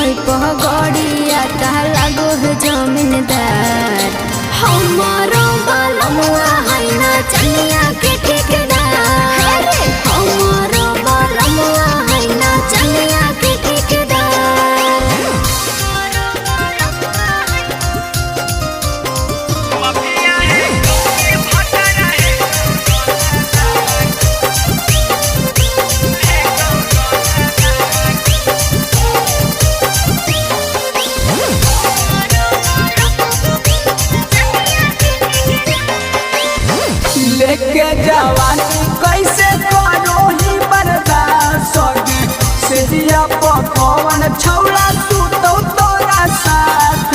है पगड़िया ता लागो है जमीनदार। हमारो बलमुआ है ना चनिया के ठेकेदार। हमारो बलमुआ है ना चनिया के ठेकेदार। लेके जवानी कैसे करो ही बर्दाश्त से दिया पकवन छौड़ा सुतो तोरा साथ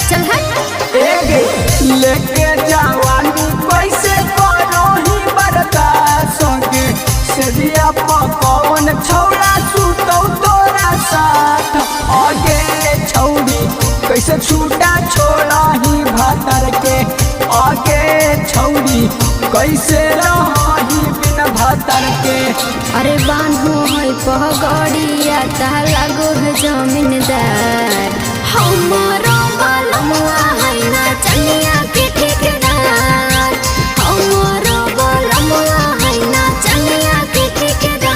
चल हट। लेके जवानी कैसे करो ही बर्दाश्त से दिया पकवन छौड़ा सुतो तोरा साथ। आगे छौड़ी कैसे छूटा छोड़ा ही भतर के। आगे छौड़ी कैसे रही बिन भतर के। अरे बांधो है पगड़िया ता लागो है जमीनदार। हमारो बलमुआ है ना चनिया के ठेकेदार। हमारो बलमुआ है ना चनिया के ठेकेदार।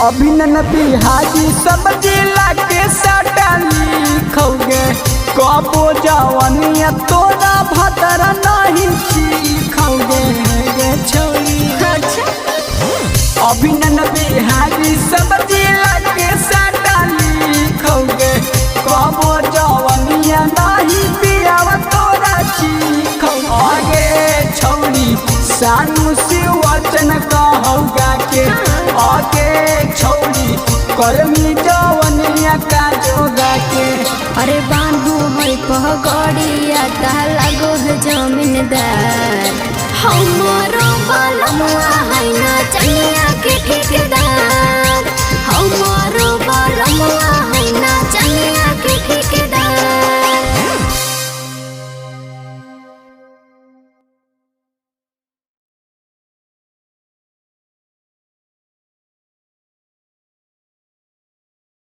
अभिनन बिहारी सब जिला के सटाली खौगे। कबो जवनिया तोरा भतर नहीं सीखोगे गे छौरी। अभिनन बिहारी सब जिला के सटाली खौगे। कबो जवनिया नहीं पियाव तोरा सीखो। आगे छौरी सानू से वचन कहौगा के। आगे छौड़ी कर्मी जवनिया का जोगा के। अरे बांधो है पगड़िया ता लागो है जमीनदार। हमारो बलमुआ है ना